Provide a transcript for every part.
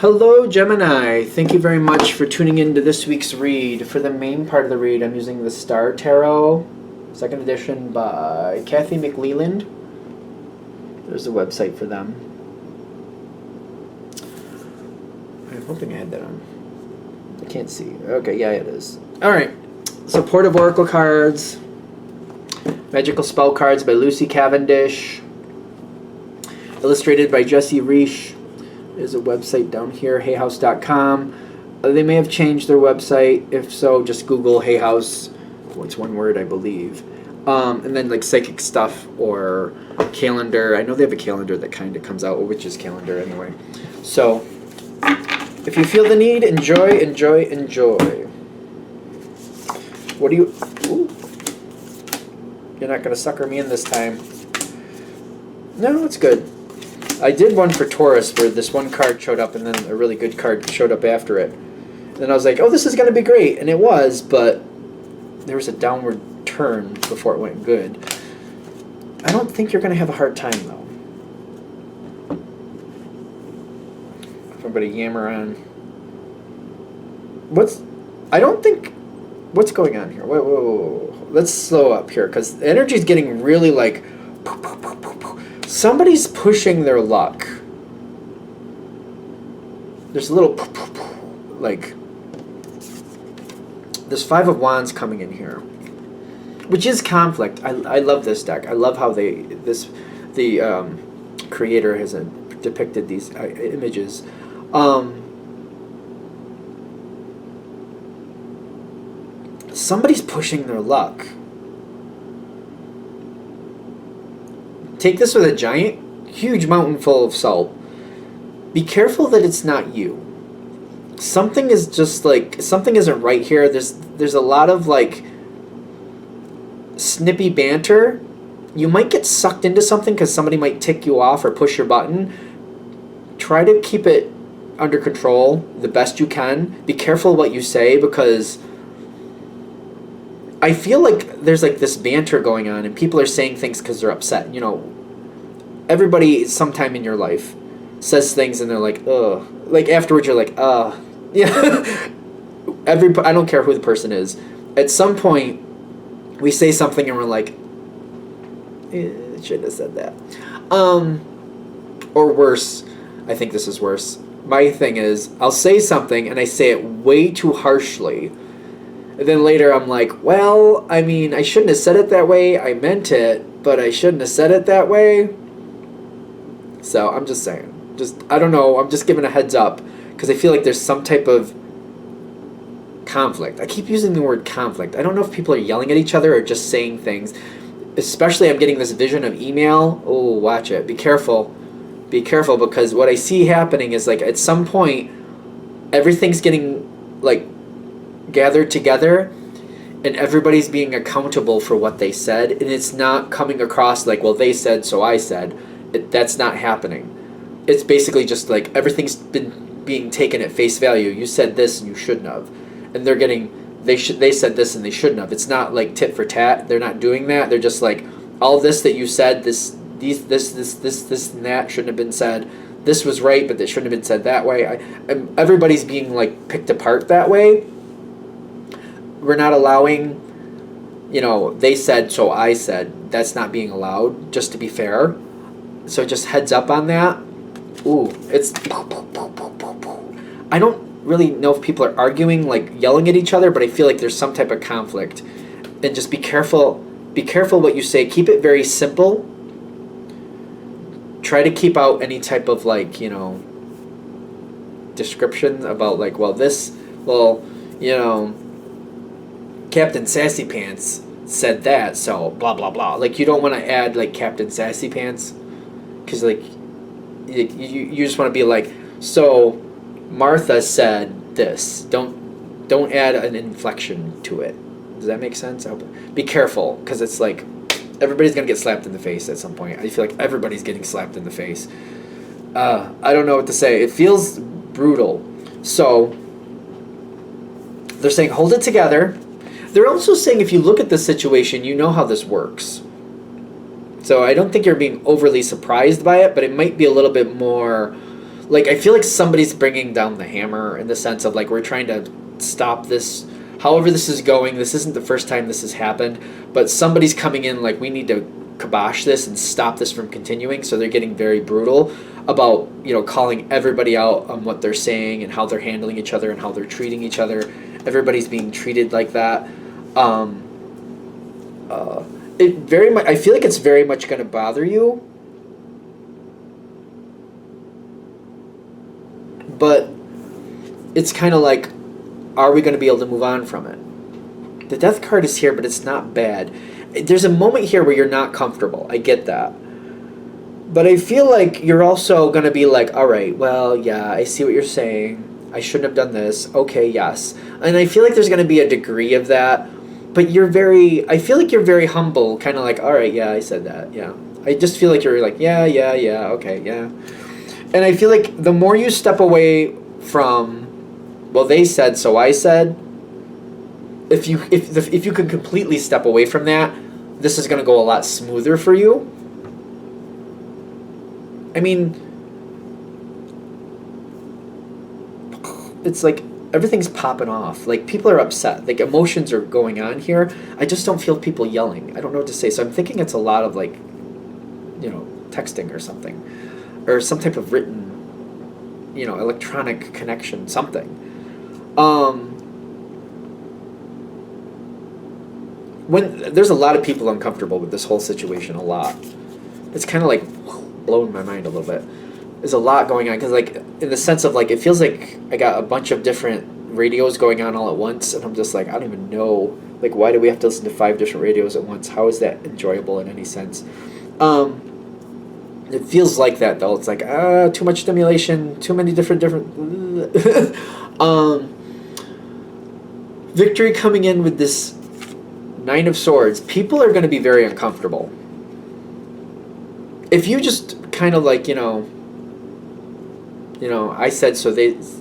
Hello, Gemini. Thank you very much for tuning in to this week's read. For the main part of the read, I'm using the Star Tarot, 2nd edition by Kathy McLeland. There's a website for them. I'm hoping I had that on. I can't see. Okay, yeah, it is. Alright. Supportive Oracle cards. Magical Spell cards by Lucy Cavendish. Illustrated by Jesse Reish. There's a website down here, hayhouse.com. They may have changed their website. If so, just Google Hay House. It's one word, I believe. And then like psychic stuff or calendar. I know they have a calendar that kind of comes out, a witch's calendar anyway. So, if you feel the need, enjoy, enjoy, enjoy. What do you... Ooh. You're not going to sucker me in this time. No, it's good. I did one for Taurus where this one card showed up and then a really good card showed up after it. And then I was like, oh, this is going to be great. And it was, but there was a downward turn before it went good. I don't think you're going to have a hard time, though. Everybody yammer on. What's going on here? Whoa. Let's slow up here because the energy is getting really like... Somebody's pushing their luck. There's a little like there's 5 of Wands coming in here, which is conflict. I love this deck. I love how the creator has depicted these images. Somebody's pushing their luck. Take this with a huge mountain full of salt. Be careful that it's not you. Something is just like, something isn't right here. There's a lot of like snippy banter. You might get sucked into something because somebody might tick you off or push your button. Try to keep it under control the best you can. Be careful what you say because I feel like there's like this banter going on and people are saying things because they're upset. You know, everybody sometime in your life says things and they're like, ugh. Like afterwards you're like, yeah. I don't care who the person is. At some point we say something and we're like, shouldn't have said that. Or worse, I think this is worse. My thing is, I'll say something and I say it way too harshly. And then later I'm like, well, I mean, I shouldn't have said it that way. I meant it, but I shouldn't have said it that way. So I'm just saying. I don't know. I'm just giving a heads up because I feel like there's some type of conflict. I keep using the word conflict. I don't know if people are yelling at each other or just saying things. Especially I'm getting this vision of email. Oh, watch it. Be careful. Be careful because what I see happening is like at some point everything's getting like gathered together and everybody's being accountable for what they said and it's not coming across like, well, they said so I said. That's not happening. It's basically just like everything's been being taken at face value. You said this and you shouldn't have, and they said this and they shouldn't have. It's not like tit for tat. They're not doing that. They're just like all this that you said, this and that shouldn't have been said. This was right, but that shouldn't have been said that way. Everybody's being like picked apart that way. We're not allowing, you know, they said, so I said. That's not being allowed, just to be fair. So just heads up on that. Ooh, it's... I don't really know if people are arguing, like yelling at each other, but I feel like there's some type of conflict. And just be careful. Be careful what you say. Keep it very simple. Try to keep out any type of like, you know, description about like, you know, Captain Sassy Pants said that, so blah, blah, blah. Like, you don't want to add, like, Captain Sassy Pants. Because, like, you just want to be like, so Martha said this. Don't add an inflection to it. Does that make sense? Be careful, because it's like, everybody's going to get slapped in the face at some point. I feel like everybody's getting slapped in the face. I don't know what to say. It feels brutal. So, they're saying, hold it together. They're also saying if you look at the situation, you know how this works. So I don't think you're being overly surprised by it, but it might be a little bit more Like, I feel like somebody's bringing down the hammer in the sense of, like, we're trying to stop this. However this is going, this isn't the first time this has happened, but somebody's coming in like, we need to kibosh this and stop this from continuing. So they're getting very brutal about, calling everybody out on what they're saying and how they're handling each other and how they're treating each other. Everybody's being treated like that. It very much. I feel like it's very much going to bother you. But it's kind of like, are we going to be able to move on from it? The death card is here, but it's not bad. There's a moment here where you're not comfortable. I get that. But I feel like you're also going to be like, all right, well, yeah, I see what you're saying. I shouldn't have done this. Okay, yes. And I feel like there's going to be a degree of that. But I feel like you're very humble, kind of like, all right, yeah, I said that, yeah. I just feel like you're like, yeah, okay, yeah. And I feel like the more you step away from, well, they said, so I said, if you could completely step away from that, this is going to go a lot smoother for you. I mean, it's like everything's popping off. Like, people are upset. Like, emotions are going on here. I just don't feel people yelling. I don't know what to say. So I'm thinking it's a lot of, like, texting or something. Or some type of written, electronic connection, something. When there's a lot of people uncomfortable with this whole situation, a lot. It's kind of like blowing my mind a little bit. There's a lot going on because, like, in the sense of, like, it feels like I got a bunch of different radios going on all at once, and I'm just like, I don't even know, like, why do we have to listen to 5 different radios at once? How is that enjoyable in any sense? It feels like that, though. It's like, too much stimulation, too many different Victory coming in with this 9 of Swords. People are going to be very uncomfortable. If you just kind of like, I said, so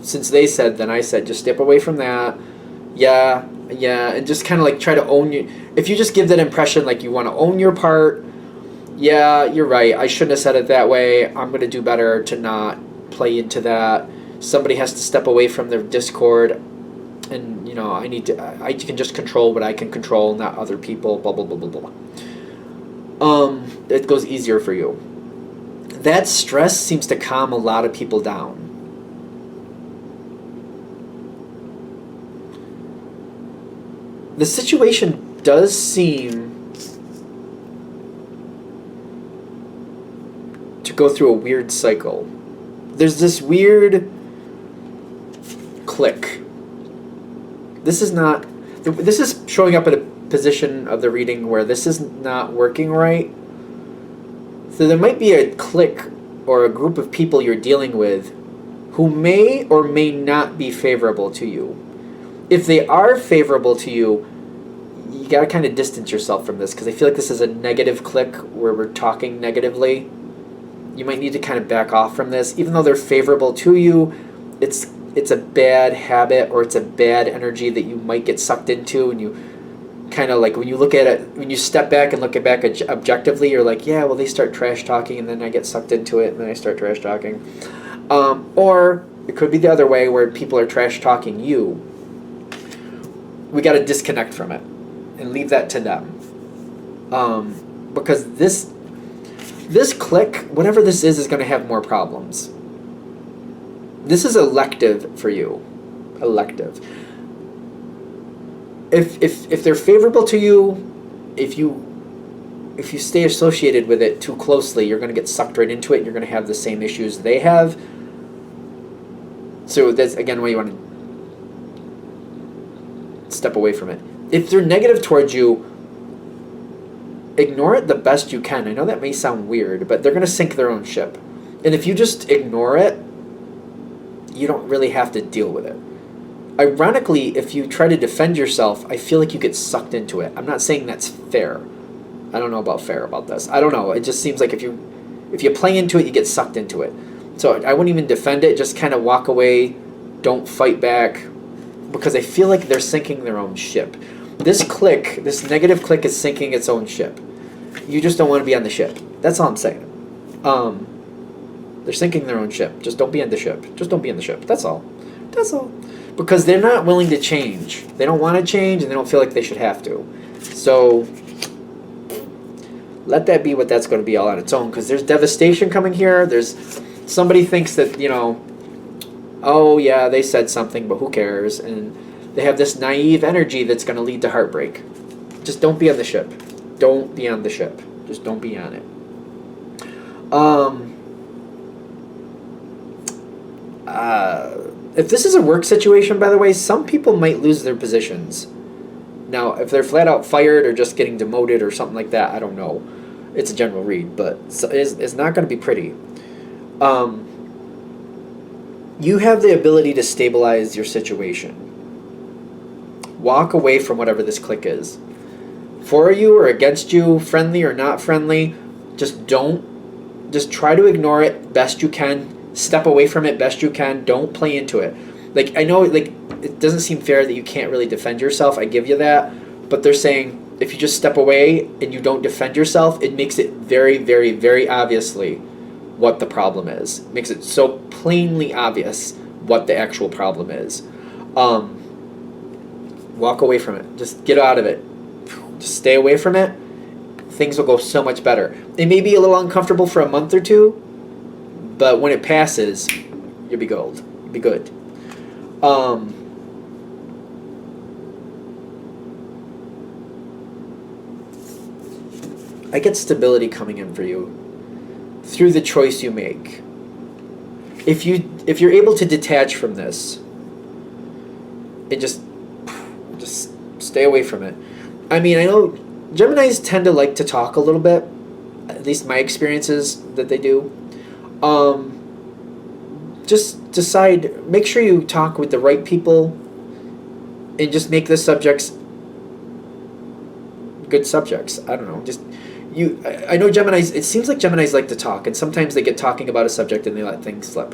since they said, then I said, just step away from that. Yeah, and just kind of like try to own you. If you just give that impression like you want to own your part, yeah, you're right, I shouldn't have said it that way. I'm going to do better to not play into that. Somebody has to step away from their discord, and, I can just control what I can control, not other people, blah, blah, blah, blah, blah. It goes easier for you. That stress seems to calm a lot of people down. The situation does seem to go through a weird cycle. There's this weird click. This is showing up at a position of the reading where this is not working right. So there might be a clique or a group of people you're dealing with who may or may not be favorable to you. If they are favorable to you, you got to kind of distance yourself from this, because I feel like this is a negative clique where we're talking negatively. You might need to kind of back off from this. Even though they're favorable to you, it's a bad habit, or it's a bad energy that you might get sucked into, and you kind of like, when you look at it, when you step back and look at back objectively, you're like, yeah, well, they start trash talking, and then I get sucked into it, and then I start trash talking. Or it could be the other way, where people are trash talking you. We got to disconnect from it and leave that to them. Because this clique, whatever this is going to have more problems. This is elective for you. Elective. If they're favorable to you, if you stay associated with it too closely, you're going to get sucked right into it, and you're going to have the same issues they have. So that's, again, why you want to step away from it. If they're negative towards you, ignore it the best you can. I know that may sound weird, but they're going to sink their own ship. And if you just ignore it, you don't really have to deal with it. Ironically, if you try to defend yourself, I feel like you get sucked into it. I'm not saying that's fair. I don't know about fair about this. I don't know. It just seems like if you play into it, you get sucked into it. So I wouldn't even defend it. Just kind of walk away. Don't fight back. Because I feel like they're sinking their own ship. This clique, this negative clique, is sinking its own ship. You just don't want to be on the ship. That's all I'm saying. They're sinking their own ship. Just don't be in the ship. Just don't be in the ship. That's all. That's all. Because they're not willing to change. They don't want to change, and they don't feel like they should have to. So let that be what that's going to be all on its own, because there's devastation coming here. There's somebody thinks that, oh yeah, they said something, but who cares? And they have this naive energy that's going to lead to heartbreak. Just don't be on the ship. Don't be on the ship. Just don't be on it. If this is a work situation, by the way, some people might lose their positions. Now, if they're flat out fired or just getting demoted or something like that, I don't know. It's a general read, but it's not going to be pretty. You have the ability to stabilize your situation. Walk away from whatever this clique is. For you or against you, friendly or not friendly, just try to ignore it best you can. Step away from it best you can. Don't play into it. Like, I know, like, it doesn't seem fair that you can't really defend yourself. I give you that. But they're saying if you just step away and you don't defend yourself, it makes it very, very, very obviously what the problem is. It makes it so plainly obvious what the actual problem is. Walk away from it. Just get out of it. Just stay away from it. Things will go so much better. It may be a little uncomfortable for a month or two, but when it passes, you'll be gold. You'll be good. I get stability coming in for you through the choice you make. If you're able to detach from this and just stay away from it. I mean, I know Geminis tend to like to talk a little bit. At least my experiences that they do. Just decide, make sure you talk with the right people and just make the subjects good subjects. I don't know, I know Geminis, it seems like Geminis like to talk, and sometimes they get talking about a subject and they let things slip.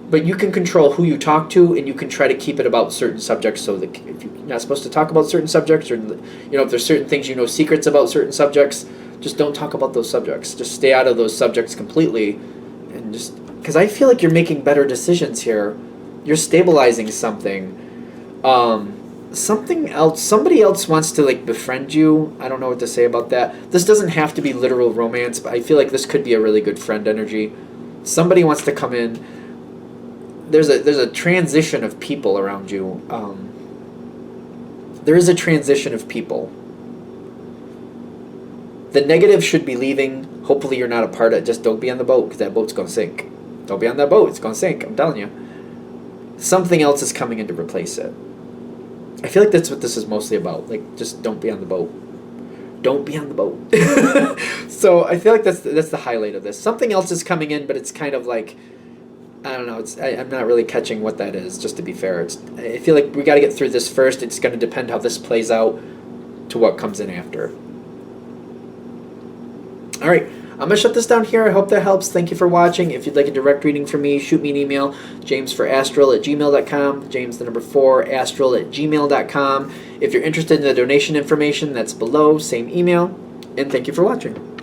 But you can control who you talk to, and you can try to keep it about certain subjects, so that if you're not supposed to talk about certain subjects, or if there's certain things secrets about certain subjects, just don't talk about those subjects. Just stay out of those subjects completely, and because I feel like you're making better decisions here. You're stabilizing something. Something else. Somebody else wants to befriend you. I don't know what to say about that. This doesn't have to be literal romance, but I feel like this could be a really good friend energy. Somebody wants to come in. There's a transition of people around you. There is a transition of people. The negative should be leaving. Hopefully you're not a part of it. Just don't be on the boat, because that boat's going to sink. Don't be on that boat. It's going to sink. I'm telling you. Something else is coming in to replace it. I feel like that's what this is mostly about. Just don't be on the boat. Don't be on the boat. So I feel like that's the highlight of this. Something else is coming in, but it's kind of like, I don't know. I'm not really catching what that is, just to be fair. I feel like we got to get through this first. It's going to depend how this plays out to what comes in after. All right. I'm going to shut this down here. I hope that helps. Thank you for watching. If you'd like a direct reading from me, shoot me an email, james4astral@gmail.com, james4astral@gmail.com. If you're interested in the donation information, that's below, same email. And thank you for watching.